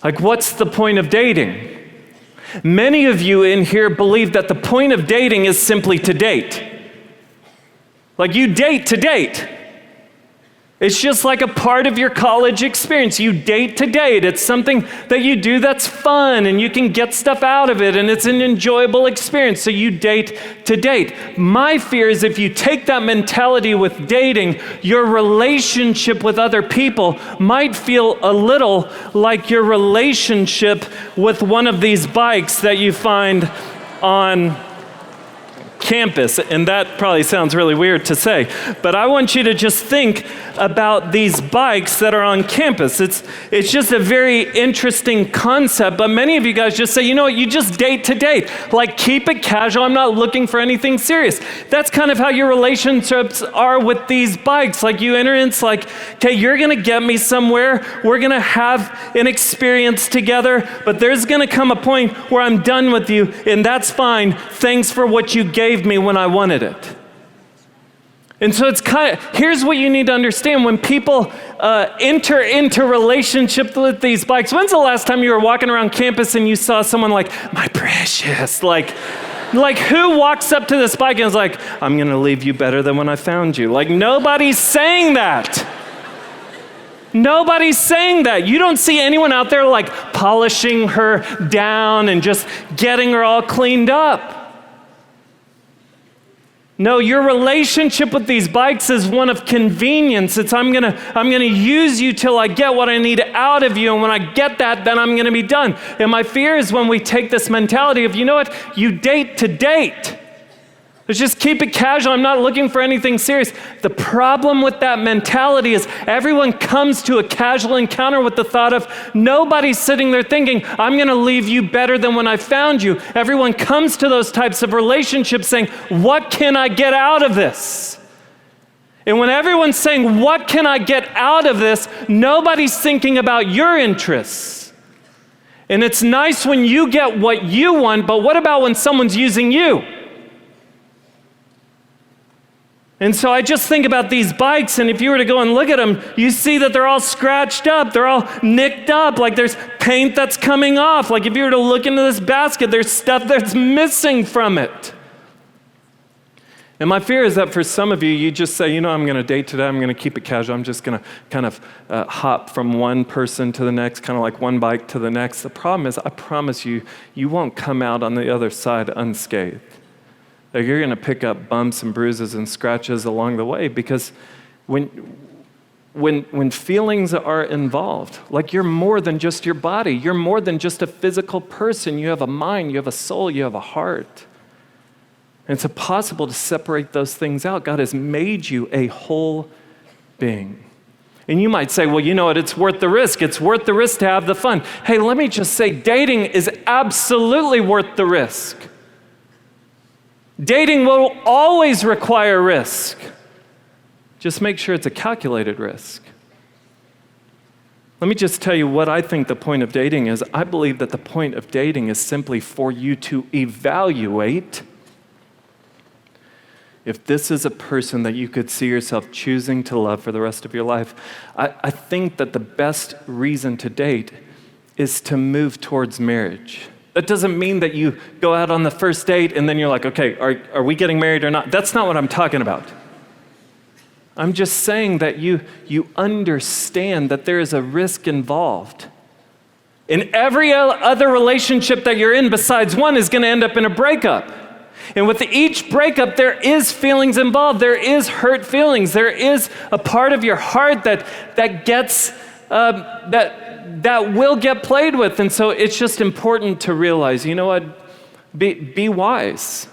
Like, what's the point of dating? Many of you in here believe that the point of dating is simply to date. Like, you date to date. It's just like a part of your college experience. You date to date. It's something that you do that's fun and you can get stuff out of it and it's an enjoyable experience. So you date to date. My fear is if you take that mentality with dating, your relationship with other people might feel a little like your relationship with one of these bikes that you find on campus, and that probably sounds really weird to say, but I want you to just think about these bikes that are on campus. It's just a very interesting concept, but many of you guys just say, you know what, you just date to date. Like, keep it casual, I'm not looking for anything serious. That's kind of how your relationships are with these bikes. Like, you enter in, it's like, okay, you're gonna get me somewhere, we're gonna have an experience together, but there's gonna come a point where I'm done with you, and that's fine. Thanks for what you gave me when I wanted it. And so it's here's what you need to understand. When people enter into relationship with these bikes, when's the last time you were walking around campus and you saw someone like, my precious, like who walks up to this bike and is like, I'm gonna leave you better than when I found you? Like, nobody's saying that. Nobody's saying that. You don't see anyone out there like polishing her down and just getting her all cleaned up. No, your relationship with these bikes is one of convenience. It's I'm gonna use you till I get what I need out of you, and when I get that, then I'm gonna be done. And my fear is when we take this mentality of, you know what, you date to date. Let's just keep it casual. I'm not looking for anything serious. The problem with that mentality is everyone comes to a casual encounter with the thought of nobody's sitting there thinking, I'm going to leave you better than when I found you. Everyone comes to those types of relationships saying, what can I get out of this? And when everyone's saying, what can I get out of this? Nobody's thinking about your interests. And it's nice when you get what you want, but what about when someone's using you? And so I just think about these bikes, and if you were to go and look at them, you see that they're all scratched up, they're all nicked up, like there's paint that's coming off. Like if you were to look into this basket, there's stuff that's missing from it. And my fear is that for some of you, you just say, you know, I'm going to date today, I'm going to keep it casual, I'm just going to kind of hop from one person to the next, kind of like one bike to the next. The problem is, I promise you, you won't come out on the other side unscathed. Like, you're going to pick up bumps and bruises and scratches along the way, because when feelings are involved, like, you're more than just your body. You're more than just a physical person. You have a mind, you have a soul, you have a heart. And it's impossible to separate those things out. God has made you a whole being. And you might say, well, you know what, it's worth the risk. It's worth the risk to have the fun. Hey, let me just say, dating is absolutely worth the risk. Dating will always require risk. Just make sure it's a calculated risk. Let me just tell you what I think the point of dating is. I believe that the point of dating is simply for you to evaluate if this is a person that you could see yourself choosing to love for the rest of your life. I think that the best reason to date is to move towards marriage. That doesn't mean that you go out on the first date and then you're like, okay, are we getting married or not? That's not what I'm talking about. I'm just saying that you understand that there is a risk involved. And every other relationship that you're in besides one is going to end up in a breakup. And with each breakup, there is feelings involved. There is hurt feelings. There is a part of your heart that gets that will get played with. And so it's just important to realize, you know what, be wise.